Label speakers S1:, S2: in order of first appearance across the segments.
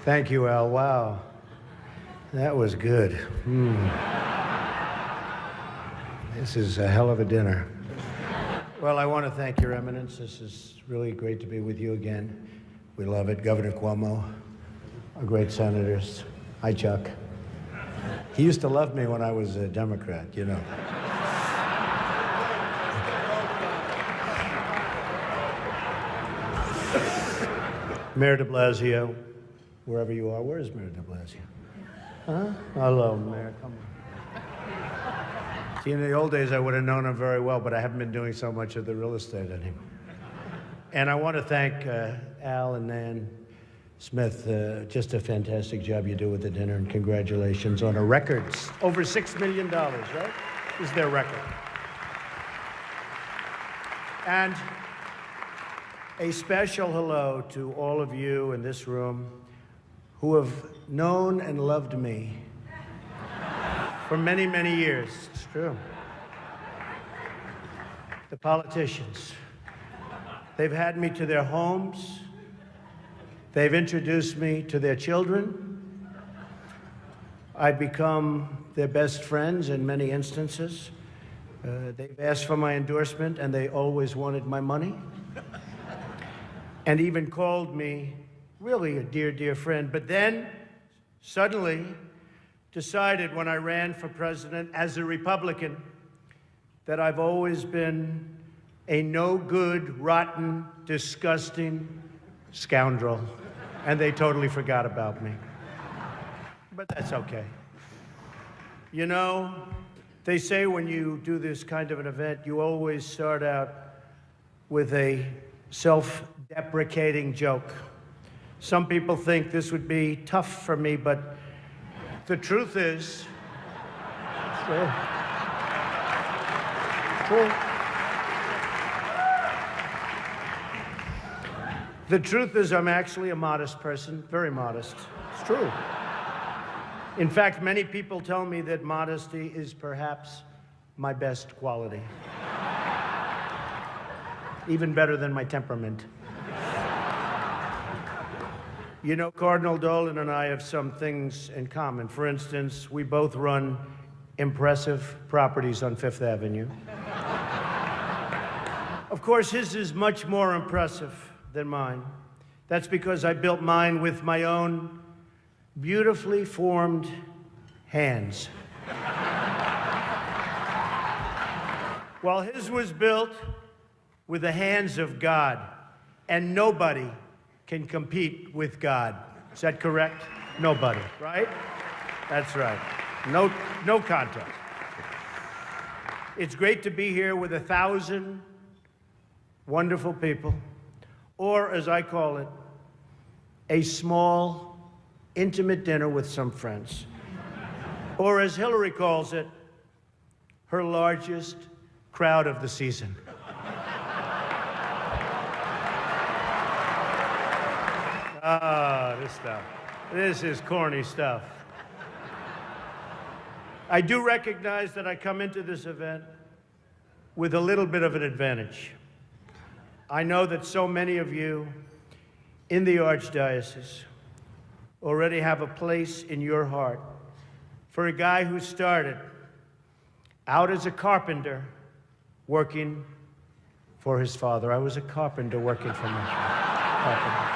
S1: Thank you, Al. Wow. That was good. This is a hell of a dinner. Well, I want to thank Your Eminence. This is really great to be with you again. We love it. Governor Cuomo, our great senators. Hi, Chuck. He used to love me when I was a Democrat, you know. Mayor de Blasio, wherever you are. Where is Mayor de Blasio? Huh? Hello, Mayor. Come on. See, in the old days, I would have known him very well, but I haven't been doing so much of the real estate anymore. And I want to thank Al and Nan Smith. Just a fantastic job you do with the dinner, and congratulations on a record. Over $6 million, right? Is their record. And a special hello to all of you in this room who have known and loved me for many, many years. It's true. The politicians. They've had me to their homes. They've introduced me to their children. I've become their best friends in many instances. They've asked for my endorsement, and they always wanted my money. And even called me really a dear, dear friend. But then, suddenly, decided when I ran for president as a Republican that I've always been a no-good, rotten, disgusting scoundrel. And they totally forgot about me. But that's okay. You know, they say when you do this kind of an event, you always start out with a self-deprecating joke. Some people think this would be tough for me, but the truth is, true. The truth is I'm actually a modest person, very modest. It's true. In fact, many people tell me that modesty is perhaps my best quality. Even better than my temperament. You know, Cardinal Dolan and I have some things in common. For instance, we both run impressive properties on Fifth Avenue. Of course, his is much more impressive than mine. That's because I built mine with my own beautifully formed hands. While his was built with the hands of God, and nobody can compete with God. Is that correct? Nobody, right? That's right. No contest. It's great to be here with 1,000 wonderful people, or as I call it, a small, intimate dinner with some friends. Or as Hillary calls it, her largest crowd of the season. Ah, this stuff. This is corny stuff. I do recognize that I come into this event with a little bit of an advantage. I know that so many of you in the Archdiocese already have a place in your heart for a guy who started out as a carpenter working for his father. I was a carpenter working for my father.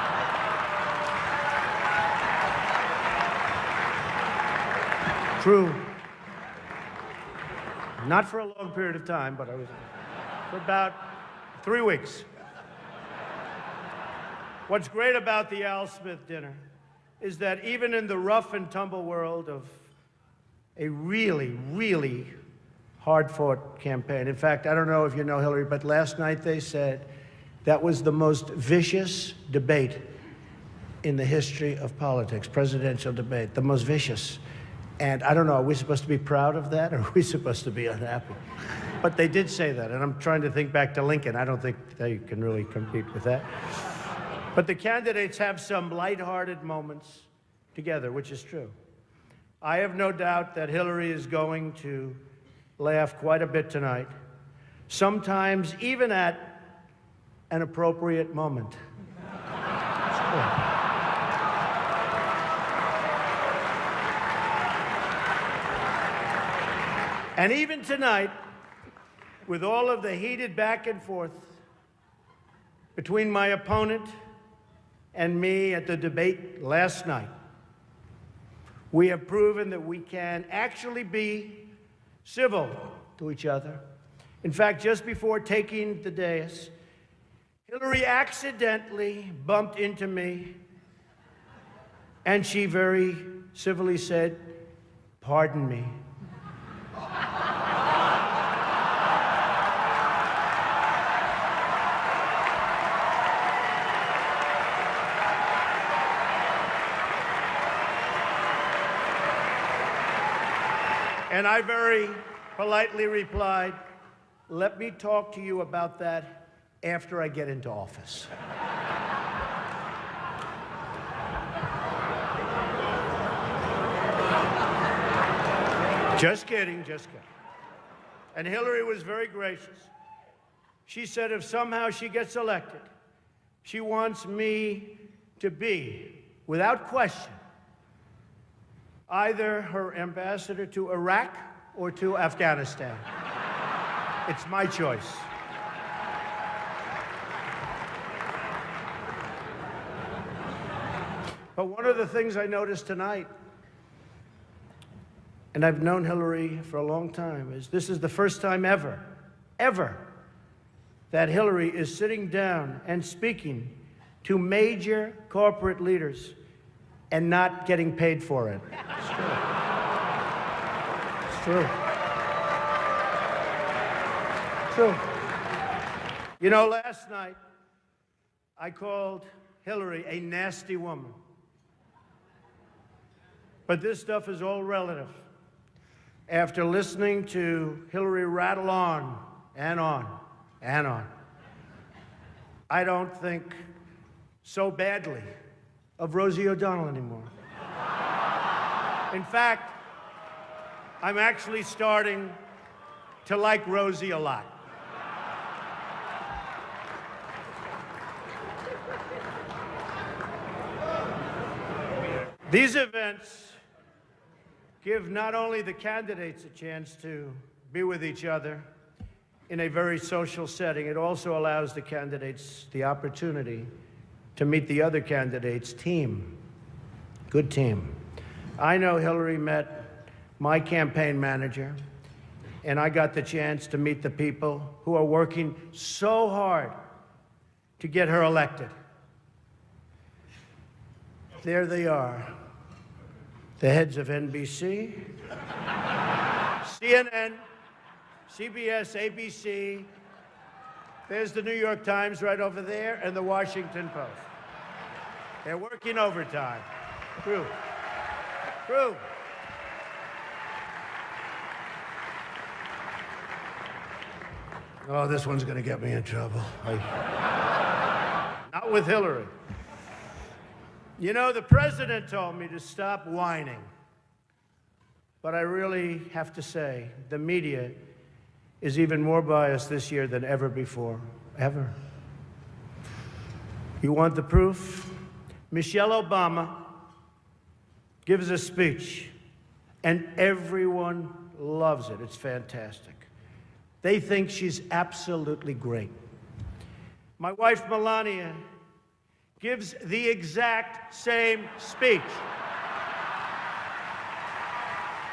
S1: True. Not for a long period of time, but I was for about 3 weeks. What's great about the Al Smith dinner is that even in the rough and tumble world of a really, really hard-fought campaign. In fact, I don't know if you know Hillary, but last night they said that was the most vicious debate in the history of politics, presidential debate, the most vicious. And I don't know, are we supposed to be proud of that, or are we supposed to be unhappy? But they did say that, and I'm trying to think back to Lincoln. I don't think they can really compete with that. But the candidates have some lighthearted moments together, which is true. I have no doubt that Hillary is going to laugh quite a bit tonight, sometimes even at an appropriate moment. And even tonight, with all of the heated back and forth between my opponent and me at the debate last night, we have proven that we can actually be civil to each other. In fact, just before taking the dais, Hillary accidentally bumped into me, and she very civilly said, "Pardon me." And I very politely replied, "Let me talk to you about that after I get into office." Just kidding, just kidding. And Hillary was very gracious. She said if somehow she gets elected, she wants me to be, without question, either her ambassador to Iraq or to Afghanistan. It's my choice. But one of the things I noticed tonight, and I've known Hillary for a long time, is this is the first time ever, that Hillary is sitting down and speaking to major corporate leaders and not getting paid for it. It's true. It's true. It's true. You know, last night, I called Hillary a nasty woman. But this stuff is all relative. After listening to Hillary rattle on and on and on, I don't think so badly of Rosie O'Donnell anymore. In fact, I'm actually starting to like Rosie a lot. These events give not only the candidates a chance to be with each other in a very social setting, it also allows the candidates the opportunity to meet the other candidates' team. Good team. I know Hillary met my campaign manager, and I got the chance to meet the people who are working so hard to get her elected. There they are. The heads of NBC, CNN, CBS, ABC. There's the New York Times right over there, and the Washington Post. They're working overtime. True. True. Oh, this one's going to get me in trouble. Not with Hillary. You know, the president told me to stop whining. But I really have to say, the media is even more biased this year than ever before. Ever. You want the proof? Michelle Obama gives a speech, and everyone loves it. It's fantastic. They think she's absolutely great. My wife, Melania, gives the exact same speech.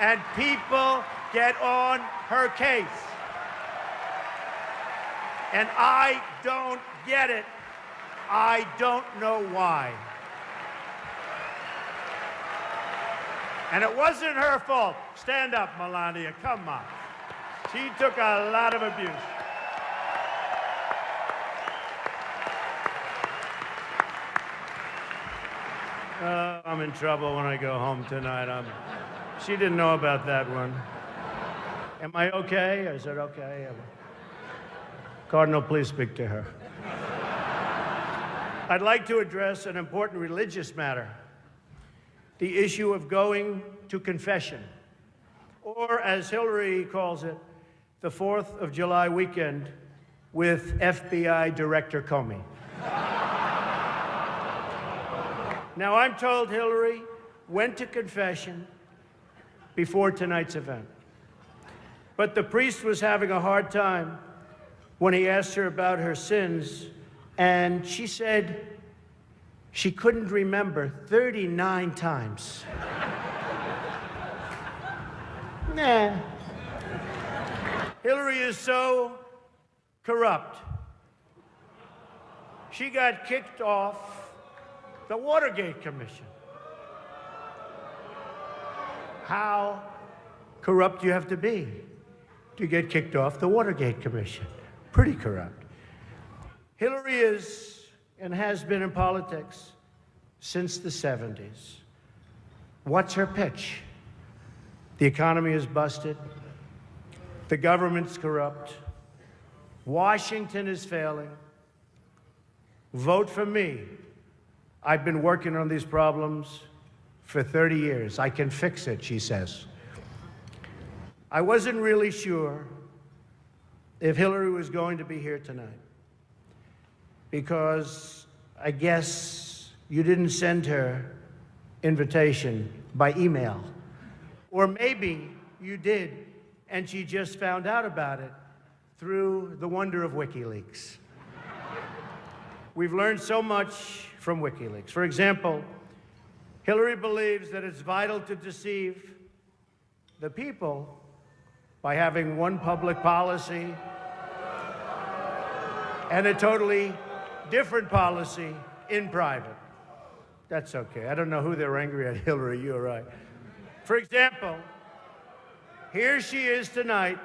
S1: And people get on her case. And I don't get it. I don't know why. And it wasn't her fault. Stand up, Melania. Come on. She took a lot of abuse. I'm in trouble when I go home tonight. She didn't know about that one. Am I okay? Is it okay? Cardinal, please speak to her. I'd like to address an important religious matter, the issue of going to confession, or as Hillary calls it, the 4th of July weekend with FBI Director Comey. Now, I'm told Hillary went to confession before tonight's event. But the priest was having a hard time when he asked her about her sins, and she said she couldn't remember 39 times. Nah. Hillary is so corrupt. She got kicked off the Watergate Commission. How corrupt you have to be to get kicked off the Watergate Commission. Pretty corrupt. Hillary is and has been in politics since the 70s. What's her pitch? The economy is busted. The government's corrupt. Washington is failing. Vote for me. I've been working on these problems for 30 years. I can fix it, she says. I wasn't really sure if Hillary was going to be here tonight because I guess you didn't send her invitation by email. Or maybe you did, and she just found out about it through the wonder of WikiLeaks. We've learned so much from WikiLeaks. For example, Hillary believes that it's vital to deceive the people by having one public policy and a totally different policy in private. That's okay. I don't know who they're angry at, Hillary, you're right. For example, here she is tonight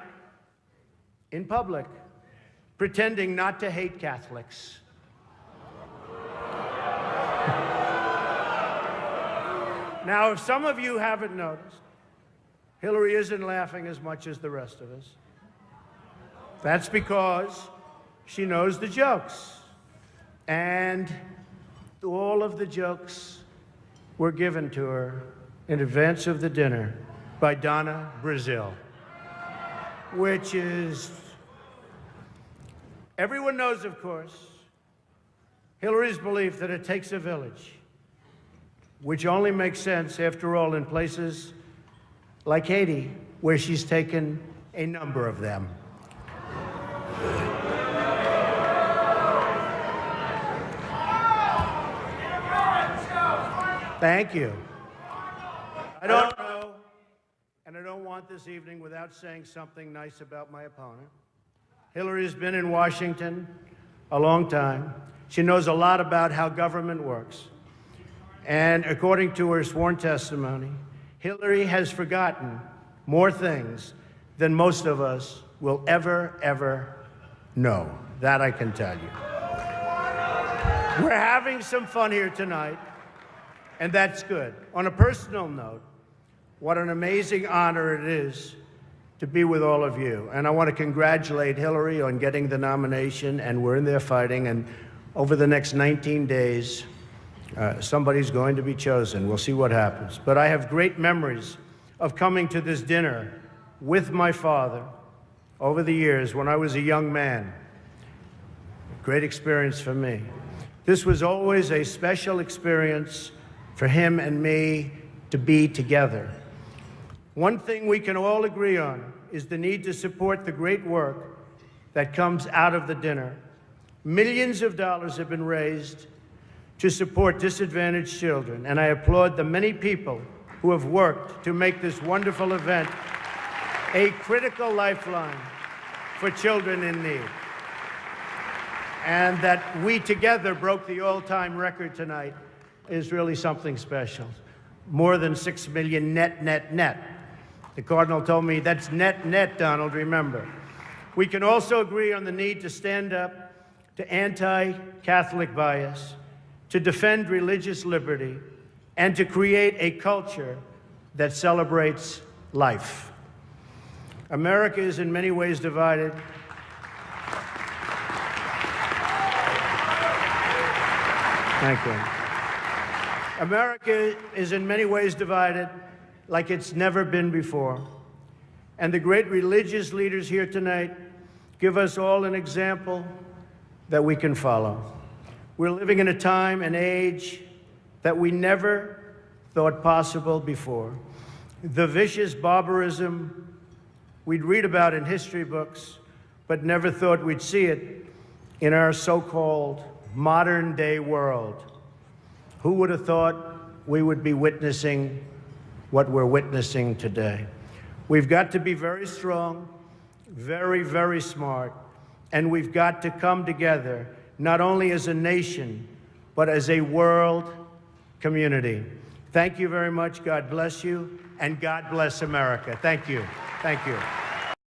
S1: in public, pretending not to hate Catholics. Now, if some of you haven't noticed, Hillary isn't laughing as much as the rest of us. That's because she knows the jokes. And all of the jokes were given to her in advance of the dinner by Donna Brazile, which is, everyone knows, of course, Hillary's belief that it takes a village, which only makes sense, after all, in places like Haiti, where she's taken a number of them. Thank you. I don't know, and I don't want this evening without saying something nice about my opponent. Hillary's been in Washington a long time. She knows a lot about how government works. And according to her sworn testimony, Hillary has forgotten more things than most of us will ever know. That I can tell you. We're having some fun here tonight, and that's good. On a personal note, what an amazing honor it is to be with all of you. And I want to congratulate Hillary on getting the nomination, and we're in there fighting, and over the next 19 days, somebody's going to be chosen. We'll see what happens. But I have great memories of coming to this dinner with my father over the years when I was a young man. Great experience for me. This was always a special experience for him and me to be together. One thing we can all agree on is the need to support the great work that comes out of the dinner. Millions of dollars have been raised to support disadvantaged children, and I applaud the many people who have worked to make this wonderful event a critical lifeline for children in need. And that we together broke the all-time record tonight is really something special. More than 6 million net. The Cardinal told me that's net, Donald, remember. We can also agree on the need to stand up to anti-Catholic bias, to defend religious liberty, and to create a culture that celebrates life. America is in many ways divided. Thank you. America is in many ways divided like it's never been before. And the great religious leaders here tonight give us all an example that we can follow. We're living in a time and age that we never thought possible before. The vicious barbarism we'd read about in history books, but never thought we'd see it in our so-called modern-day world. Who would have thought we would be witnessing what we're witnessing today? We've got to be very strong, very, very smart, and we've got to come together, not only as a nation, but as a world community. Thank you very much. God bless you, and God bless America. Thank you. Thank you.